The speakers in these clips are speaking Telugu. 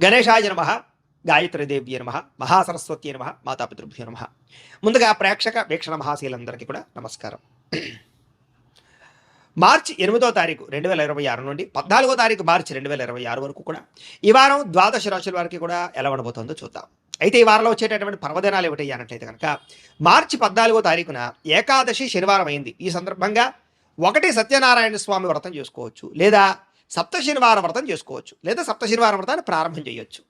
గణేశాయ నమః, గాయత్రీదేవ్యే నమః, మహాసరస్వత్యే నమః, మాతాపితృభ్యో నమః. ముందుగా ప్రేక్షక వీక్షణ మహాశీలందరికీ కూడా నమస్కారం. మార్చి 8వ తారీఖు 2026 నుండి 14వ తారీఖు మార్చి 2026 వరకు కూడా ఈ వారం ద్వాదశ రాశుల వారికి కూడా ఎలా ఉండబోతుందో చూద్దాం. అయితే ఈ వారంలో వచ్చేటటువంటి పర్వదినాలు ఏమిటి అన్నట్లయితే కనుక మార్చి 14వ తారీఖున ఏకాదశి శనివారం అయింది. ఈ సందర్భంగా ఒకటి సత్యనారాయణ స్వామి వ్రతం చేసుకోవచ్చు, లేదా సప్త శనివారం వ్రతం చేసుకోవచ్చు, లేదా సప్త శనివారం వ్రతాన్ని ప్రారంభం చేయొచ్చు.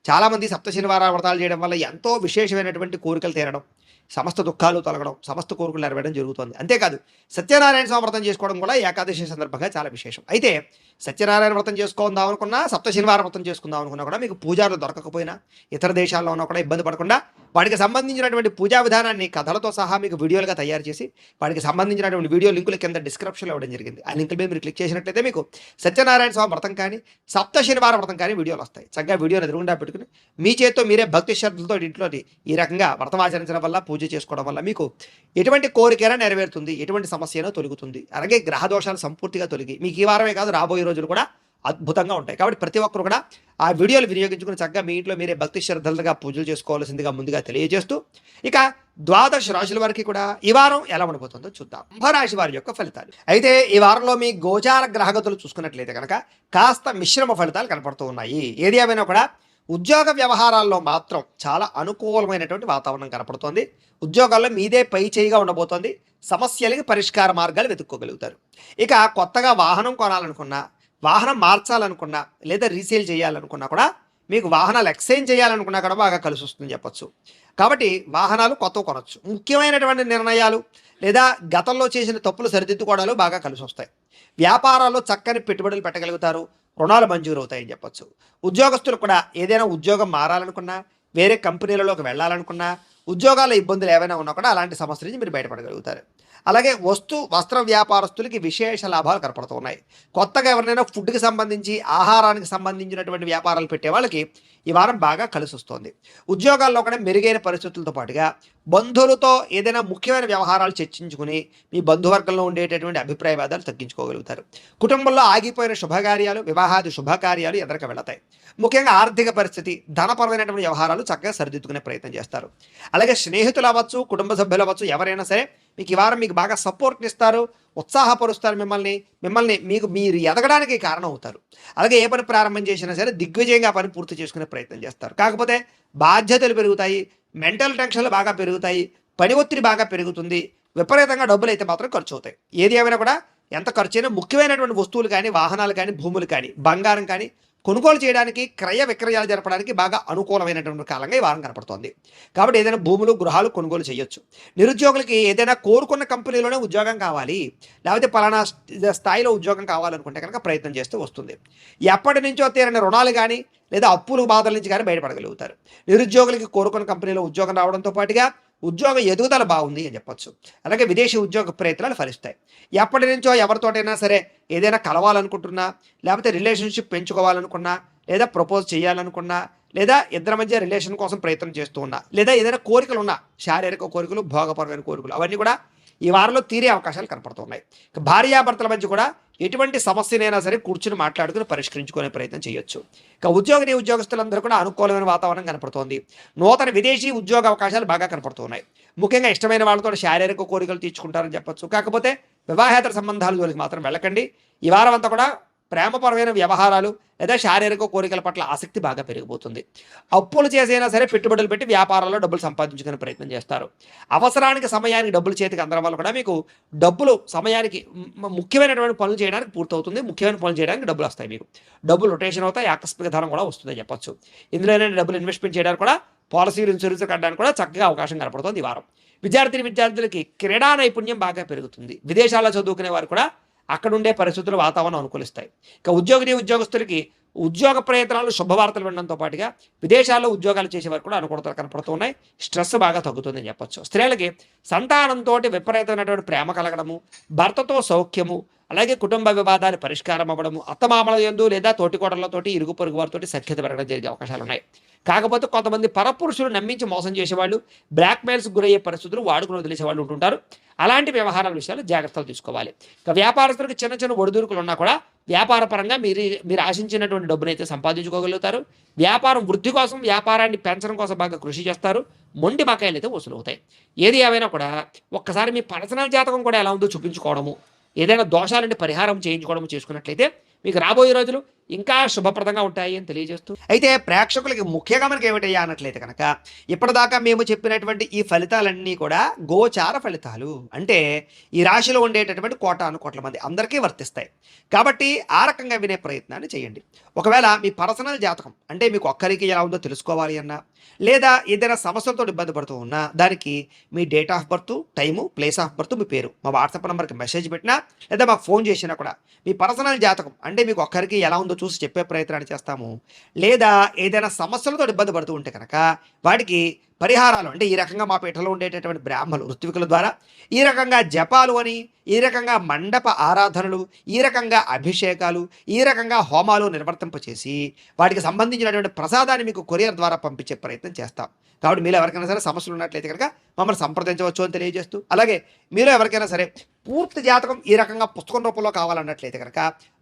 చాలామంది సప్త శనివారం వ్రతాలు చేయడం వల్ల ఎంతో విశేషమైనటువంటి కోరికలు తీరడం, సమస్త దుఃఖాలు తొలగడం, సమస్త కోరికలు నెరవేరడం జరుగుతుంది. అంతేకాదు సత్యనారాయణ స్వామి వ్రతం చేసుకోవడం కూడా ఏకాదశి సందర్భంగా చాలా విశేషం. అయితే సత్యనారాయణ వ్రతం చేసుకుందాం అనుకున్నా, సప్త శనివారం వ్రతం చేసుకుందాం అనుకున్నా కూడా మీకు పూజారులు దొరకకపోయినా, ఇతర దేశాల్లో ఉన్నా కూడా ఇబ్బంది పడకుండా వాటికి సంబంధించినటువంటి పూజా విధానాన్ని కథలతో సహా మీకు వీడియోలుగా తయారు చేసి వాటికి సంబంధించినటువంటి వీడియో లింకులు కింద డిస్క్రిప్షన్లో ఇవ్వడం జరిగింది. ఆ లింకుల మీద మీరు క్లిక్ చేసినట్లయితే మీకు సత్యనారాయణ స్వామి వ్రతం కానీ సప్త శనివారం వ్రతం కానీ వీడియోలు వస్తాయి. చక్కగా వీడియోని ఎదురుగుండా పెట్టుకుని మీ చేతితో మీరే భక్తి శ్రద్ధలతో ఇంట్లో ఈ రకంగా వ్రతం ఆచరించడం వల్ల, పూజ చేసుకోవడం వల్ల మీకు ఎటువంటి కోరికైనా నెరవేరుతుంది, ఎటువంటి సమస్యనో తొలుగుతుంది. అలాగే గ్రహ దోషాలు సంపూర్తిగా తొలగి మీకు ఈ వారమే కాదు రాబోయే రోజులు కూడా అద్భుతంగా ఉంటాయి. కాబట్టి ప్రతి ఒక్కరు కూడా ఆ వీడియోలు వినియోగించుకుని చక్కగా మీ ఇంట్లో మీరే భక్తి శ్రద్ధలుగా పూజలు చేసుకోవాల్సిందిగా ముందుగా తెలియజేస్తూ, ఇక ద్వాదశ రాశుల వారికి కూడా ఈ వారం ఎలా ఉండబోతుందో చూద్దాం. కుంభరాశి వారి యొక్క ఫలితాలు. అయితే ఈ వారంలో మీ గోచార గ్రహగతులు చూసుకున్నట్లయితే కనుక కాస్త మిశ్రమ ఫలితాలు కనపడుతూ ఉన్నాయి. ఏది ఏమైనా కూడా ఉద్యోగ వ్యవహారాల్లో మాత్రం చాలా అనుకూలమైనటువంటి వాతావరణం కనపడుతోంది. ఉద్యోగాల్లో మీదే పై చేయిగా ఉండబోతోంది. సమస్యలకి పరిష్కార మార్గాలు వెతుక్కోగలుగుతారు. ఇక కొత్తగా వాహనం కొనాలనుకున్నా, వాహనం మార్చాలనుకున్నా, లేదా రీసేల్ చేయాలనుకున్నా కూడా, మీకు వాహనాలు ఎక్స్చేంజ్ చేయాలనుకున్నా కూడా బాగా కలిసి వస్తుందని చెప్పొచ్చు. కాబట్టి వాహనాలు కొత్తవి కొనవచ్చు. ముఖ్యమైనటువంటి నిర్ణయాలు లేదా గతంలో చేసిన తప్పులు సరిదిద్దుకోవడాలు బాగా కలిసి వస్తాయి. వ్యాపారాల్లో చక్కని పెట్టుబడులు పెట్టగలుగుతారు. రుణాలు మంజూరు అవుతాయని చెప్పొచ్చు. ఉద్యోగస్తులు కూడా ఏదైనా ఉద్యోగం మారాలనుకున్నా, వేరే కంపెనీలలోకి వెళ్ళాలనుకున్నా, ఉద్యోగాల ఇబ్బందులు ఏవైనా ఉన్నా కూడా అలాంటి సమస్య నుంచి మీరు బయటపడగలుగుతారు. అలాగే వస్త్ర వ్యాపారస్తులకి విశేష లాభాలు కనపడుతున్నాయి. కొత్తగా ఎవరినైనా ఫుడ్కి సంబంధించి, ఆహారానికి సంబంధించినటువంటి వ్యాపారాలు పెట్టే వాళ్ళకి ఈ వారం బాగా కలిసి వస్తుంది. ఉద్యోగాల్లో కూడా మెరుగైన పరిస్థితులతో పాటుగా బంధువులతో ఏదైనా ముఖ్యమైన వ్యవహారాలు చర్చించుకుని మీ బంధువర్గంలో ఉండేటటువంటి అభిప్రాయ భేదాలు తగ్గించుకోగలుగుతారు. కుటుంబంలో ఆగిపోయిన శుభకార్యాలు, వివాహాది శుభకార్యాలు ఎదరక వెళతాయి. ముఖ్యంగా ఆర్థిక పరిస్థితి, ధనపరమైనటువంటి వ్యవహారాలు చక్కగా సరిదిద్దుకునే ప్రయత్నం చేస్తారు. అలాగే స్నేహితులు అవ్వచ్చు, కుటుంబ సభ్యులు అవ్వచ్చు, ఎవరైనా సరే మీకు ఈ వారం మీకు బాగా సపోర్ట్ని ఇస్తారు, ఉత్సాహపరుస్తారు. మీరు ఎదగడానికి కారణం అవుతారు. అలాగే ఏ పని ప్రారంభం చేసినా సరే దిగ్విజయంగా పని పూర్తి చేసుకునే ప్రయత్నం చేస్తారు. కాకపోతే బాధ్యతలు పెరుగుతాయి, మెంటల్ టెన్షన్లు బాగా పెరుగుతాయి, పని ఒత్తిడి బాగా పెరుగుతుంది, విపరీతంగా డబ్బులు అయితే మాత్రం ఖర్చు అవుతాయి. ఏది ఏమైనా కూడా ఎంత ఖర్చు అయినా ముఖ్యమైనటువంటి వస్తువులు కానీ, వాహనాలు కానీ, భూములు కానీ, బంగారం కానీ కొనుగోలు చేయడానికి, క్రయ విక్రయాలు జరపడానికి బాగా అనుకూలమైనటువంటి కాలంగా ఈ వారం కనపడుతోంది. కాబట్టి ఏదైనా భూములు, గృహాలు కొనుగోలు చేయొచ్చు. నిరుద్యోగులకి ఏదైనా కోరుకున్న కంపెనీలోనే ఉద్యోగం కావాలి, లేకపోతే పలానా స్థాయిలో ఉద్యోగం కావాలనుకుంటే కనుక ప్రయత్నం చేస్తూ వస్తుంది. ఎప్పటి నుంచో తీరని రుణాలు కానీ, లేదా అప్పుల బాధల నుంచి కానీ బయటపడగలుగుతారు. నిరుద్యోగులకి కోరుకున్న కంపెనీలో ఉద్యోగం రావడంతో పాటుగా ఉద్యోగ ఎదుగుదల బాగుంది అని చెప్పొచ్చు. అలాగే విదేశీ ఉద్యోగ ప్రయత్నాలు ఫలిస్తాయి. ఎప్పటి నుంచో ఎవరితోటైనా సరే ఏదైనా కలవాలనుకుంటున్నా, లేకపోతే రిలేషన్షిప్ పెంచుకోవాలనుకున్నా, లేదా ప్రపోజ్ చేయాలనుకున్నా, లేదా ఇద్దరి మధ్య రిలేషన్ కోసం ప్రయత్నం చేస్తూ ఉన్నా, లేదా ఏదైనా కోరికలు ఉన్నా, శారీరక కోరికలు, భోగపరమైన కోరికలు, అవన్నీ కూడా ఈ వారంలో తీరే అవకాశాలు కనపడుతున్నాయి. భార్యాభర్తల మధ్య కూడా ఎటువంటి సమస్యనైనా సరే కూర్చుని మాట్లాడుకుని పరిష్కరించుకునే ప్రయత్నం చేయొచ్చు. ఇక ఉద్యోగస్తులందరూ కూడా అనుకూలమైన వాతావరణం కనపడుతోంది. నూతన విదేశీ ఉద్యోగ అవకాశాలు బాగా కనపడుతున్నాయి. ముఖ్యంగా ఇష్టమైన వాళ్ళతో శారీరక కోరికలు తీర్చుకుంటారని చెప్పొచ్చు. కాకపోతే వివాహేతర సంబంధాల జోలికి మాత్రం వెళ్ళకండి. ఈ వారం అంతా కూడా ప్రేమపరమైన వ్యవహారాలు లేదా శారీరక కోరికల పట్ల ఆసక్తి బాగా పెరిగిపోతుంది. అప్పులు చేసైనా సరే పెట్టుబడులు పెట్టి వ్యాపారాల్లో డబ్బులు సంపాదించుకునే ప్రయత్నం చేస్తారు. అవసరానికి, సమయానికి డబ్బులు చేతికి అందడం వల్ల కూడా మీకు డబ్బులు సమయానికి ముఖ్యమైనటువంటి పనులు చేయడానికి పూర్తవుతుంది. ముఖ్యమైన పనులు చేయడానికి డబ్బులు వస్తాయి. మీకు డబ్బులు రొటేషన్ అవుతాయి, ఆకస్మిక ధనం కూడా వస్తుందని చెప్పొచ్చు. ఇందులో డబ్బులు ఇన్వెస్ట్మెంట్ చేయడానికి కూడా, పాలసీలు, ఇన్సూరెన్స్ కట్టడానికి కూడా చక్కగా అవకాశం కనపడుతుంది ఈ వారం. విద్యార్థులకి క్రీడా నైపుణ్యం బాగా పెరుగుతుంది. విదేశాల్లో చదువుకునే వారు కూడా అక్కడుండే పరిస్థితులు, వాతావరణం అనుకూలిస్తాయి. ఇక ఉద్యోగస్తులకి ఉద్యోగ ప్రయత్నాలు, శుభవార్తలు వినడంతో పాటుగా విదేశాల్లో ఉద్యోగాలు చేసేవారు కూడా అనుకూలతలు కనపడుతూ ఉన్నాయి. స్ట్రెస్ బాగా తగ్గుతుందని చెప్పొచ్చు. స్త్రీలకి సంతానంతో విపరీతమైనటువంటి ప్రేమ కలగడము, భర్తతో సౌఖ్యము, అలాగే కుటుంబ వివాదాలు పరిష్కారం అవ్వడము, అత్తమామల యందు లేదా తోటికోడళ్లతోటి, ఇరుగు పొరుగు వారితోటి సఖ్యత పెరగడం జరిగే అవకాశాలు ఉన్నాయి. కాకపోతే కొంతమంది పరపురుషులు నమ్మించి మోసం చేసేవాళ్ళు, బ్లాక్మెయిల్స్ గురయ్యే పరిస్థితులు వాడుకుని వదిలేసేవాళ్ళు ఉంటుంటారు. అలాంటి వ్యవహారాల విషయాలు జాగ్రత్తలు తీసుకోవాలి. ఇక వ్యాపారస్తులకు చిన్న ఒడిదుడుకులు ఉన్నా కూడా వ్యాపార పరంగా మీరు ఆశించినటువంటి డబ్బునైతే సంపాదించుకోగలుగుతారు. వ్యాపారం వృద్ధి కోసం, వ్యాపారాన్ని పెంచడం కోసం బాగా కృషి చేస్తారు. మొండి బకాయిలైతే వసూలవుతాయి. ఏది ఏమైనా కూడా ఒక్కసారి మీ పర్సనల్ జాతకం కూడా ఎలా ఉందో చూపించుకోవడము, ఏదైనా దోషాలుంటే పరిహారం చేయించుకోవడము చేసుకున్నట్లయితే మీకు రాబోయే రోజులు ఇంకా శుభప్రదంగా ఉంటాయి అని తెలియజేస్తూ అయితే ప్రేక్షకులకి ముఖ్యంగా మనకి ఏమిటయ్యా అన్నట్లయితే కనుక ఇప్పటిదాకా మేము చెప్పినటువంటి ఈ ఫలితాలన్నీ కూడా గోచార ఫలితాలు. అంటే ఈ రాశిలో ఉండేటటువంటి కోటాను కోట్ల మంది అందరికీ వర్తిస్తాయి. కాబట్టి ఆ రకంగా వినే ప్రయత్నాన్ని చేయండి. ఒకవేళ మీ పర్సనల్ జాతకం అంటే మీకు ఒక్కరికి ఎలా ఉందో తెలుసుకోవాలి అన్నా, లేదా ఏదైనా సమస్యలతో ఇబ్బంది పడుతూ ఉన్నా దానికి మీ date of birth, time, place of birth, మీ పేరు మా వాట్సాప్ నెంబర్కి మెసేజ్ పెట్టినా లేదా మాకు ఫోన్ చేసినా కూడా మీ పర్సనల్ జాతకం అంటే మీకు ఒక్కరికి ఎలా ఉందో చూసి చెప్పే ప్రయత్నాన్ని చేస్తాము. లేదా ఏదైనా సమస్యలతో ఇబ్బంది పడుతూ ఉంటే కనుక వాటికి పరిహారాలు అంటే ఈ రకంగా మా పీఠంలో ఉండేటటువంటి బ్రాహ్మణులు ఋత్వికుల ద్వారా ఈ రకంగా జపాలు అని, ఈ రకంగా మండప ఆరాధనలు, ఈ రకంగా అభిషేకాలు, ఈ రకంగా హోమాలు నిర్వర్తింపచేసి వాటికి సంబంధించినటువంటి ప్రసాదాన్ని మీకు కొరియర్ ద్వారా పంపించే ప్రయత్నం చేస్తాం. కాబట్టి మీరు ఎవరికైనా సరే సమస్యలు ఉన్నట్లయితే కనుక మమ్మల్ని సంప్రదించవచ్చు అని తెలియజేస్తూ, అలాగే మీలో ఎవరికైనా సరే పూర్తి జాతకం ఈ రకంగా పుస్తకం రూపంలో కావాలన్నట్లయితే కనుక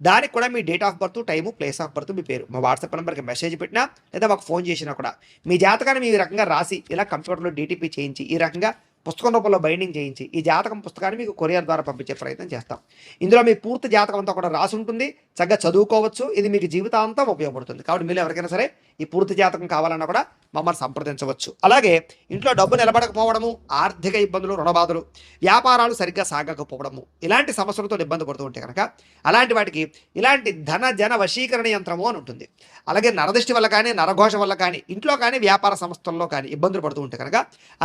దానికి కూడా మీ date of birth, time, place of birth, మీ పేరు మా వాట్సాప్ నెంబర్కి మెసేజ్ పెట్టినా లేదా మాకు ఫోన్ చేసినా కూడా మీ జాతకాన్ని మీ రకంగా రాసి ఇలా కంప్యూటర్లో డీటీపీ చేయించి ఈ రకంగా పుస్తకం రూపంలో బైండింగ్ చేయించి ఈ జాతకం పుస్తకాన్ని మీకు కొరియర్ ద్వారా పంపించే ప్రయత్నం చేస్తాం. ఇందులో మీ పూర్తి జాతకం అంతా కూడా రాసి ఉంటుంది. చక్కగా చదువుకోవచ్చు. ఇది మీకు జీవితాంతం ఉపయోగపడుతుంది. కాబట్టి మీరు ఎవరికైనా సరే ఈ పూర్తి జాతకం కావాలన్నా కూడా మమ్మల్ని సంప్రదించవచ్చు. అలాగే ఇంట్లో డబ్బు నిలబడకపోవడము, ఆర్థిక ఇబ్బందులు, రుణబాధలు, వ్యాపారాలు సరిగ్గా సాగకపోవడము, ఇలాంటి సమస్యలతో ఇబ్బంది పడుతూ ఉంటే కనుక అలాంటి వాటికి ఇలాంటి ధన జన వశీకరణ యంత్రము అని ఉంటుంది. అలాగే నరదృష్టి వల్ల కానీ, నరఘోష వల్ల కానీ, ఇంట్లో కానీ, వ్యాపార సంస్థల్లో కానీ ఇబ్బందులు పడుతూ ఉంటే కనుక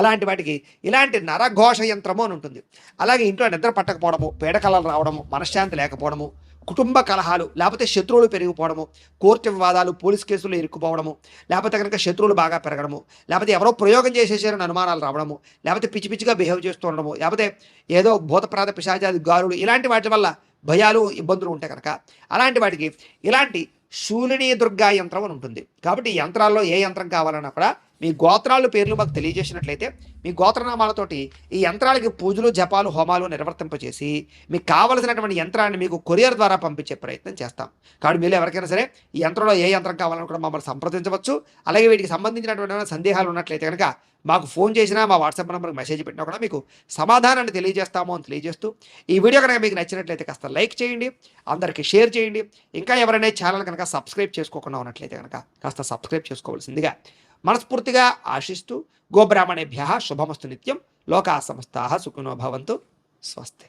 అలాంటి వాటికి ఇలాంటి నరఘోష యంత్రము అని ఉంటుంది. అలాగే ఇంట్లో నిద్ర పట్టకపోవడము, పీడకలలు రావడము, మనశ్శాంతి లేకపోవడము, కుటుంబ కలహాలు, లేకపోతే శత్రువులు పెరిగిపోవడము, కోర్టు వివాదాలు, పోలీస్ కేసులు ఇరుక్కుపోవడము, లేకపోతే కనుక శత్రువులు బాగా పెరగడము, లేకపోతే ఎవరో ప్రయోగం చేసేసారని అనుమానాలు రావడము, లేకపోతే పిచ్చి పిచ్చిగా బిహేవ్ చేస్తూ ఉండడము, లేకపోతే ఏదో భూతప్రాత పిశాచాది గారులు, ఇలాంటి వాటి వల్ల భయాలు, ఇబ్బందులు ఉంటాయి కనుక అలాంటి వాటికి ఇలాంటి శూలిని దుర్గా యంత్రం అని ఉంటుంది. కాబట్టి ఈ యంత్రాల్లో ఏ యంత్రం కావాలన్నా కూడా మీ గోత్రాలు పేర్లు మాకు తెలియజేసినట్లయితే మీ గోత్రనామాలతోటి ఈ యంత్రాలకి పూజలు, జపాలు, హోమాలు నిర్వర్తింపచేసి మీకు కావలసినటువంటి యంత్రాన్ని మీకు కొరియర్ ద్వారా పంపించే ప్రయత్నం చేస్తాం. కాబట్టి మీరు ఎవరికైనా సరే ఈ యంత్రంలో ఏ యంత్రం కావాలని కూడా మమ్మల్ని సంప్రదించవచ్చు. అలాగే వీటికి సంబంధించినటువంటి సందేహాలు ఉన్నట్లయితే కనుక మాకు ఫోన్ చేసినా, మా వాట్సాప్ నెంబర్కి మెసేజ్ పెట్టినా కూడా మీకు సమాధానాన్ని తెలియజేస్తాము అని తెలియజేస్తూ ఈ వీడియో కనుక మీకు నచ్చినట్లయితే కాస్త లైక్ చేయండి, అందరికీ షేర్ చేయండి. ఇంకా ఎవరైనా ఛానల్ కనుక సబ్స్క్రైబ్ చేసుకోకుండా ఉన్నట్లయితే కనుక కాస్త సబ్స్క్రైబ్ చేసుకోవాల్సిందిగా మనస్ఫూర్తిగా ఆశిస్తూ గోబ్రాహ్మణేభ్యః శుభమస్తు నిత్యం. లోకా సమస్తాః సుఖినో భవంతు. స్వస్తి.